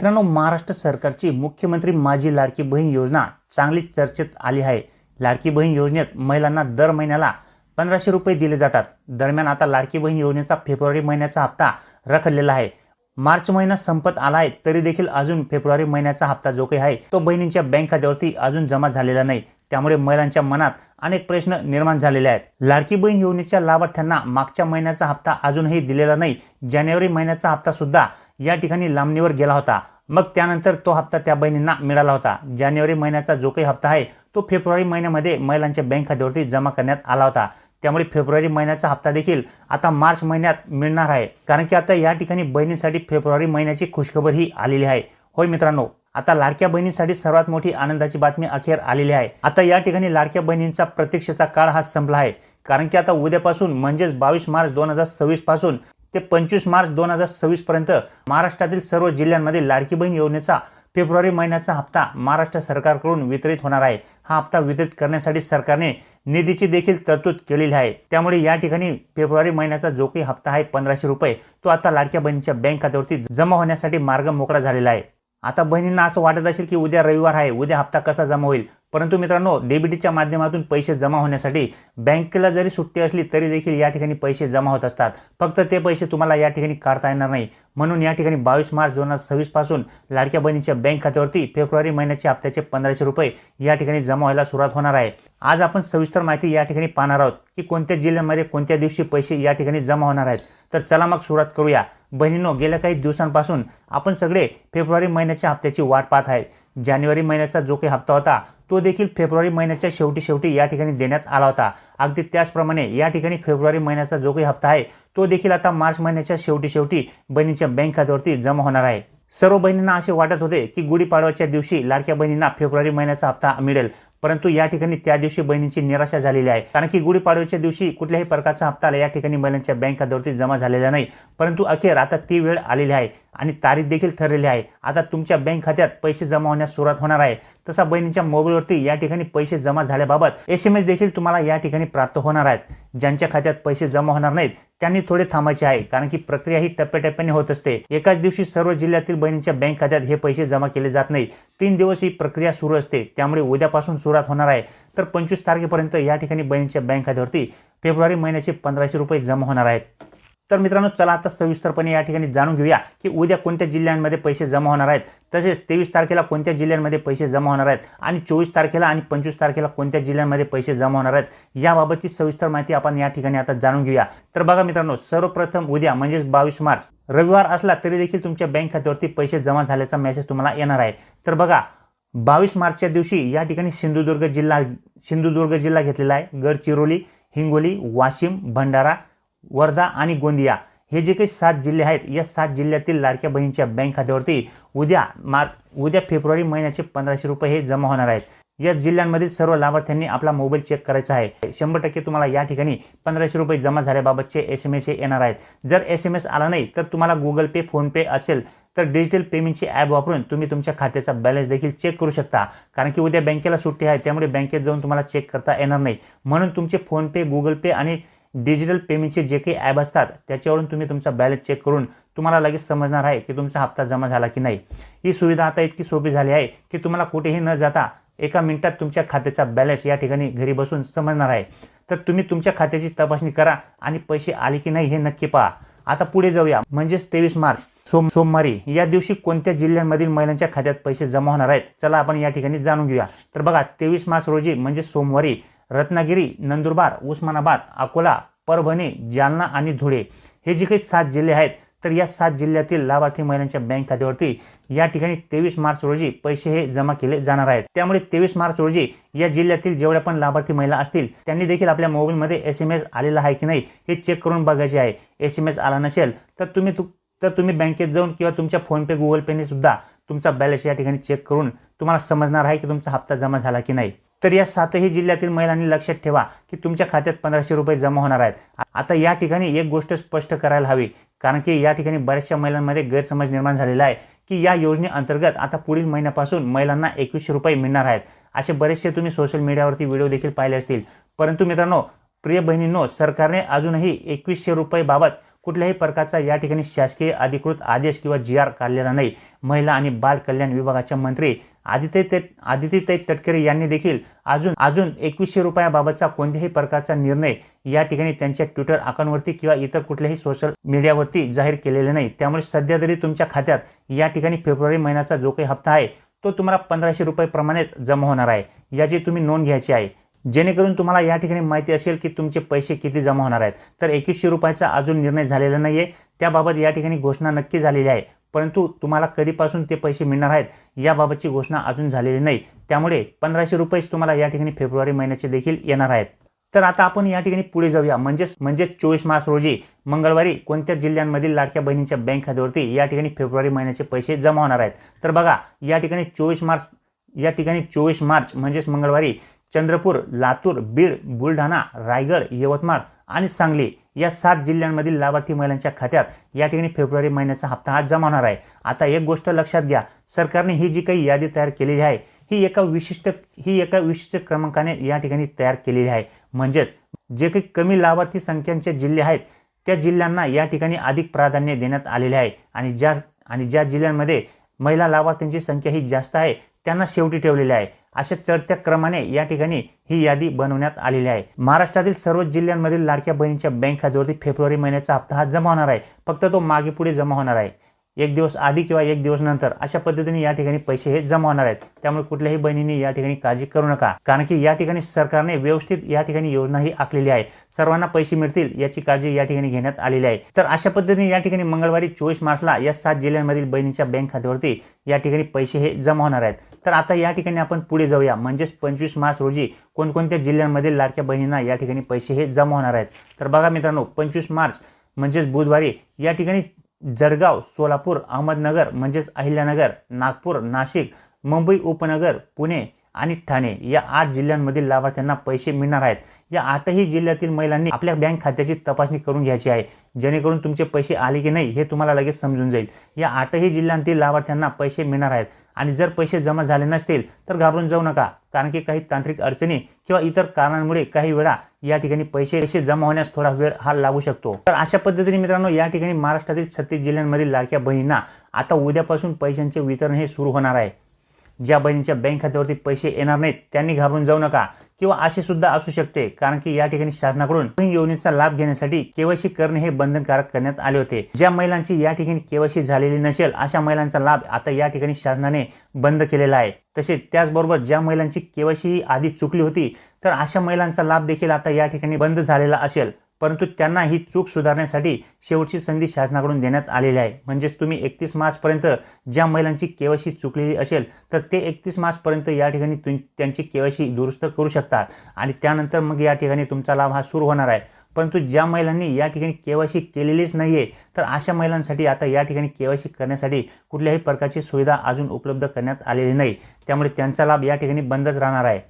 मित्रांनो, महाराष्ट्र सरकारची मुख्यमंत्री माझी लाडकी बहीण योजना चांगलीच चर्चेत आली आहे। लाडकी बहीण योजनेत महिलांना दर महिन्याला 1500 रुपये दिले जातात। दरम्यान आता लाडकी बहीण योजनेचा फेब्रुवारी महिन्याचा हप्ता रखडलेला आहे। मार्च महिना संपत आला आहे तरी देखील अजून फेब्रुवारी महिन्याचा हप्ता जो काही आहे तो बहिणींच्या बँक खात्यावरती अजून जमा झालेला नाही। त्यामुळे महिलांच्या मनात अनेक प्रश्न निर्माण झालेले आहेत। लाडकी बहीण योजनेच्या लाभार्थ्यांना मागच्या महिन्याचा हप्ता अजूनही दिलेला नाही। जानेवारी महिन्याचा हप्ता सुद्धा या ठिकाणी लांबणीवर गेला होता। मग त्यानंतर तो हप्ता त्या बहिणींना मिळाला होता। जानेवारी महिन्याचा जो काही हप्ता आहे तो फेब्रुवारी महिन्यामध्ये महिलांच्या बँक खात्यावरती जमा करण्यात आला होता। त्यामुळे फेब्रुवारी महिन्याचा हप्ता देखील आता मार्च महिन्यात मिळणार आहे। कारण की आता या ठिकाणी बहिणींसाठी फेब्रुवारी महिन्याची खुशखबर ही आलेली आहे। होय मित्रांनो, आता लाडक्या बहिणींसाठी सर्वात मोठी आनंदाची बातमी अखेर आलेली आहे। आता या ठिकाणी लाडक्या बहिणींचा प्रतीक्षेचा काळ हा संपला आहे। कारण की आता उद्यापासून म्हणजेच 22 मार्च 2026 पासून ते 25 मार्च 2026 पर्यंत महाराष्ट्रातील सर्व जिल्ह्यांमध्ये लाडकी बहीण योजनेचा फेब्रुवारी महिन्याचा हप्ता महाराष्ट्र सरकारकडून वितरित होणार आहे। हा हप्ता वितरित करण्यासाठी सरकारने निधीची देखील तरतूद केलेली आहे। त्यामुळे या ठिकाणी फेब्रुवारी महिन्याचा जो काही हप्ता आहे 1500 रुपये तो आता लाडक्या बहिणीच्या बँक खात्यावरती जमा होण्यासाठी मार्ग मोकळा झालेला आहे। आता बहिणींना असं वाटत असेल की उद्या रविवार आहे, उद्या हप्ता कसा जमा होईल। परंतु मित्रांनो, डीबीटीच्या माध्यमातून पैसे जमा होण्यासाठी बँकेला जरी सुट्टी असली तरी देखील या ठिकाणी पैसे जमा होत असतात। फक्त ते पैसे तुम्हाला या ठिकाणी काढता येणार नाही। म्हणून या ठिकाणी 22 मार्च 2026 पासून लाडक्या बहिणीच्या बँक खात्यावरती फेब्रुवारी महिन्याच्या हप्त्याचे 1500 रुपये या ठिकाणी जमा व्हायला सुरुवात होणार आहे। आज आपण सविस्तर माहिती या ठिकाणी पाहणार आहोत की कोणत्या जिल्ह्यांमध्ये कोणत्या दिवशी पैसे या ठिकाणी जमा होणार आहेत। तर चला मग सुरुवात करूया। बहिणींनो, गेल्या काही दिवसांपासून आपण सगळे फेब्रुवारी महिन्याच्या हप्त्याची वाट पाहत आहे। जानेवारी महिन्याचा जो काही हप्ता होता तो देखील फेब्रुवारी महिन्याच्या शेवटी या ठिकाणी देण्यात आला होता। अगदी त्याचप्रमाणे या ठिकाणी फेब्रुवारी महिन्याचा जो काही हप्ता आहे तो देखील आता मार्च महिन्याच्या शेवटी बहिणीच्या बँक खात्यावरती जमा होणार आहे। सर्व बहिणींना असे वाटत होते की गुढीपाडव्याच्या दिवशी लाडक्या बहिणींना फेब्रुवारी महिन्याचा हप्ता मिळेल, परंतु या ठिकाणी त्या दिवशी बहिणींची निराशा झालेली आहे। कारण की गुढीपाडव्याच्या दिवशी कुठल्याही प्रकारचा हप्ता या ठिकाणी महिलांच्या बँक खात्यावरती जमा झालेला नाही। परंतु अखेर आता ती वेळ आलेली आहे आणि तारीख देखील ठरलेली आहे। आता तुमच्या बँक खात्यात पैसे जमा होण्यास सुरुवात होणार आहे। तसा बहिणीच्या मोबाईलवरती या ठिकाणी पैसे जमा झाल्याबाबत SMS देखील तुम्हाला या ठिकाणी प्राप्त होणार आहेत। ज्यांच्या खात्यात पैसे जमा होणार नाहीत त्यांनी थोडे थांबायचे आहे, कारण की प्रक्रिया ही टप्प्याटप्प्याने होत असते। एकाच दिवशी सर्व जिल्ह्यातील बहिणींच्या बँक खात्यात हे पैसे जमा केले जात नाही। 3 दिवस ही प्रक्रिया सुरू असते। त्यामुळे उद्यापासून सुरुवात होणार आहे तर 25 तारखेपर्यंत या ठिकाणी बहिणीच्या बँक खात्यावरती फेब्रुवारी महिन्याचे 1500 रुपये जमा होणार आहेत। तर मित्रांनो, चला आता सविस्तरपणे या ठिकाणी जाणून घेऊया की उद्या कोणत्या जिल्ह्यांमध्ये पैसे जमा होणार आहेत, तसेच 23 तारखेला कोणत्या जिल्ह्यांमध्ये पैसे जमा होणार आहेत आणि 24 तारखेला आणि 25 तारखेला कोणत्या जिल्ह्यांमध्ये पैसे जमा होणार आहेत याबाबतची सविस्तर माहिती आपण या ठिकाणी आता जाणून घेऊया। तर बघा मित्रांनो, सर्वप्रथम उद्या म्हणजेच 22 मार्च रविवार असला तरी देखील तुमच्या बँक खात्यावरती पैसे जमा झाल्याचा मेसेज तुम्हाला येणार आहे। तर बघा, 22 मार्चच्या दिवशी या ठिकाणी सिंधुदुर्ग जिल्हा घेतलेला आहे। गडचिरोली, हिंगोली, वाशिम, भंडारा, वर्धा आणि गोंदिया हे जे काही 7 जिल्हे आहेत या 7 जिल्ह्यातील लाडक्या बहिणीच्या बँक खात्यावरती उद्या फेब्रुवारी महिन्याचे 1500 रुपये हे जमा होणार आहेत। या जिल्ह्यांमधील सर्व लाभार्थ्यांनी आपला मोबाईल चेक करायचा आहे। 100% तुम्हाला या ठिकाणी 1500 रुपये जमा झाल्याबाबतचे SMS हे येणार आहेत। जर SMS आला नाही तर तुम्हाला गुगल पे, फोन पे असेल तर डिजिटल पेमेंटची ॲप वापरून तुम्ही तुमच्या खात्याचा बॅलन्स देखील चेक करू शकता। कारण की उद्या बँकेला सुट्टी आहे, त्यामुळे बँकेत जाऊन तुम्हाला चेक करता येणार नाही। म्हणून तुमचे फोन पे, गुगल पे आणि डिजिटल पेमेंटचे जे काही ॲप असतात त्याच्यावरून तुम्ही तुमचा बॅलन्स चेक करून तुम्हाला लगेच समजणार आहे की तुमचा हप्ता जमा झाला की नाही। ही सुविधा आता इतकी सोपी झाली आहे की तुम्हाला कुठेही न जाता एका मिनिटात तुमच्या खात्याचा बॅलन्स या ठिकाणी घरी बसून समजणार आहे। तर तुम्ही तुमच्या खात्याची तपासणी करा आणि पैसे आले की नाही हे नक्की पहा। आता पुढे जाऊया, म्हणजेच 23 मार्च सोमवारी या दिवशी कोणत्या जिल्ह्यांमधील महिलांच्या खात्यात पैसे जमा होणार आहेत चला आपण या ठिकाणी जाणून घेऊया। तर बघा, 23 मार्च रोजी म्हणजे सोमवारी रत्नागिरी, नंदुरबार, उस्मानाबाद, अकोला, परभणी, जालना आणि धुळे हे जे काही 7 जिल्हे आहेत तर या 7 जिल्ह्यातील लाभार्थी महिलांच्या बँक खात्यावरती या ठिकाणी 23 मार्च रोजी पैसे हे जमा केले जाणार आहेत। त्यामुळे 23 मार्च रोजी या जिल्ह्यातील जेवढ्या पण लाभार्थी महिला असतील त्यांनी देखील आपल्या मोबाईलमध्ये SMS आलेला आहे की नाही हे चेक करून बघायचे आहे। SMS आला नसेल तर तुम्ही बँकेत जाऊन किंवा तुमच्या फोन पे, गुगल पेने सुद्धा तुमचा बॅलन्स या ठिकाणी चेक करून तुम्हाला समजणार आहे की तुमचा हप्ता जमा झाला की नाही। तर या 7ही जिल्ह्यातील महिलांनी लक्षात ठेवा की तुमच्या खात्यात 1500 रुपये जमा होणार आहेत। आता या ठिकाणी एक गोष्ट स्पष्ट करायला हवी, कारण की या ठिकाणी बऱ्याचशा महिलांमध्ये गैरसमज निर्माण झालेला आहे की या योजनेअंतर्गत आता पुढील महिन्यापासून महिलांना 2100 रुपये मिळणार आहेत। असे बरेचसे तुम्ही सोशल मीडियावरती व्हिडिओ देखील पाहिले असतील। परंतु मित्रांनो, प्रिय बहिणींनो, सरकारने अजूनही 2100 रुपये बाबत कुठल्याही प्रकारचा या ठिकाणी शासकीय अधिकृत आदेश किंवा GR काढलेला नाही। महिला आणि बाल कल्याण विभागाच्या मंत्री आदितीताई तटकरे यांनी देखील अजून 2100 रुपयाबाबतचा कोणत्याही प्रकारचा निर्णय या ठिकाणी त्यांच्या ट्विटर अकाउंटवरती किंवा इतर कुठल्याही सोशल मीडियावरती जाहीर केलेले नाही। त्यामुळे सध्या तरी तुमच्या खात्यात या ठिकाणी फेब्रुवारी महिन्याचा जो काही हप्ता आहे तो तुम्हाला 1500 रुपये प्रमाणेच जमा होणार आहे, याची तुम्ही नोंद घ्यायची आहे। जेणेकरून तुम्हाला या ठिकाणी माहिती असेल की तुमचे पैसे किती जमा होणार आहेत। तर 2100 रुपयाचा अजून निर्णय झालेला नाहीये, त्याबाबत या ठिकाणी घोषणा नक्की झालेली आहे, परंतु तुम्हाला कधीपासून ते पैसे मिळणार आहेत याबाबतची घोषणा अजून झालेली नाही। त्यामुळे 1500 रुपयेच तुम्हाला या ठिकाणी फेब्रुवारी महिन्याचे देखील येणार आहेत। तर आता आपण या ठिकाणी पुढे जाऊया, म्हणजे 24 मार्च रोजी मंगळवारी कोणत्या जिल्ह्यांमधील लाडक्या बहिणींच्या बँक खात्यावरती या ठिकाणी फेब्रुवारी महिन्याचे पैसे जमा होणार आहेत। तर बघा या ठिकाणी 24 मार्च म्हणजेच मंगळवारी चंद्रपूर, लातूर, बीड, बुलढाणा, रायगड, यवतमाळ आणि सांगली या 7 जिल्ह्यांमधील लाभार्थी महिलांच्या खात्यात या ठिकाणी फेब्रुवारी महिन्याचा हप्ता हा जमा होणार आहे। आता एक गोष्ट लक्षात घ्या, सरकारने ही जी काही यादी तयार केलेली आहे ही एका विशिष्ट क्रमांकाने या ठिकाणी तयार केलेली आहे। म्हणजेच जे काही कमी लाभार्थी संख्यांचे जिल्हे आहेत त्या जिल्ह्यांना या ठिकाणी अधिक प्राधान्य देण्यात आलेले आहे आणि ज्या जिल्ह्यांमध्ये महिला लाभार्थ्यांची संख्या ही जास्त आहे त्यांना शेवटी ठेवलेले आहे। अशा चढत्या क्रमाने या ठिकाणी ही यादी बनवण्यात आलेली आहे। महाराष्ट्रातील सर्व जिल्ह्यांमधील लाडक्या बहिणीच्या बँक खात्यावरती फेब्रुवारी महिन्याचा हप्ता हा जमा होणार आहे, फक्त तो मागे पुढे जमा होणार आहे, एक दिवस आधी किंवा एक दिवस नंतर अशा पद्धतीने या ठिकाणी पैसे हे जमा होणार आहेत। त्यामुळे कुठल्याही बहिणींनी या ठिकाणी काळजी करू नका, कारण की या ठिकाणी सरकारने व्यवस्थित या ठिकाणी योजना ही आखलेली आहे, सर्वांना पैसे मिळतील याची काळजी या ठिकाणी घेण्यात आलेली आहे। तर अशा पद्धतीने या ठिकाणी मंगळवारी 24 मार्चला या 7 जिल्ह्यांमधील बहिणीच्या बँक खात्यावरती या ठिकाणी पैसे हे जमा होणार आहेत। तर आता या ठिकाणी आपण पुढे जाऊया, म्हणजेच 25 मार्च रोजी कोणकोणत्या जिल्ह्यांमधील लाडक्या बहिणींना या ठिकाणी पैसे हे जमा होणार आहेत। तर बघा मित्रांनो, 25 मार्च म्हणजेच बुधवारी या ठिकाणी जळगाव, सोलापूर, अहमदनगर म्हणजेच अहिल्यानगर, नागपूर, नाशिक, मुंबई उपनगर, पुणे आणि ठाणे या 8 जिल्ह्यांमधील लाभार्थ्यांना पैसे मिळणार आहेत। या 8ही जिल्ह्यातील महिलांनी आपल्या बँक खात्याची तपासणी करून घ्यायची आहे, जेणेकरून तुमचे पैसे आले की नाही हे तुम्हाला लगेच समजून जाईल। या 8ही जिल्ह्यांतील लाभार्थ्यांना पैसे मिळणार आहेत आणि जर पैसे जमा झाले नसतील तर घाबरून जाऊ नका, कारण की काही तांत्रिक अडचणी किंवा इतर कारणांमुळे काही वेळा या ठिकाणी पैसे जमा होण्यास थोडा वेळ हा लागू शकतो। तर अशा पद्धतीने मित्रांनो या ठिकाणी महाराष्ट्रातील 36 जिल्ह्यांमधील लाडक्या बहिणींना आता उद्यापासून पैशांचे वितरण हे सुरू होणार आहे। ज्या बहिणींच्या बँक खात्यावरती पैसे येणार नाहीत त्यांनी घाबरून जाऊ नका, किंवा असे सुद्धा असू शकते, कारण की या ठिकाणी शासनाकडून बहीण योजनेचा लाभ घेण्यासाठी KYC करणे हे बंधनकारक करण्यात आले होते। ज्या महिलांची या ठिकाणी KYC झालेली नसेल अशा महिलांचा लाभ आता या ठिकाणी शासनाने बंद केलेला आहे। तसेच त्याचबरोबर ज्या महिलांची KYC ही आधी चुकली होती तर अशा महिलांचा लाभ देखील आता या ठिकाणी बंद झालेला असेल, परंतु त्यांना ही चूक सुधारण्यासाठी शेवटची संधी शासनाकडून देण्यात आलेली आहे। म्हणजेच तुम्ही 31 मार्च पर्यंत ज्या महिलांची KYC चुकलेली असेल तर ते 31 मार्च पर्यंत या ठिकाणी त्यांची KYC दुरुस्त करू शकतात आणि त्यानंतर मग या ठिकाणी तुमचा लाभ हा सुरू होणार आहे। परंतु ज्या महिलांनी या ठिकाणी KYC केलेलीच नाहीये तर अशा महिलांसाठी आता या ठिकाणी KYC करण्यासाठी कुठल्याही प्रकारची सुविधा अजून उपलब्ध करण्यात आलेली नाही, त्यामुळे त्यांचा लाभ या ठिकाणी बंदच राहणार आहे।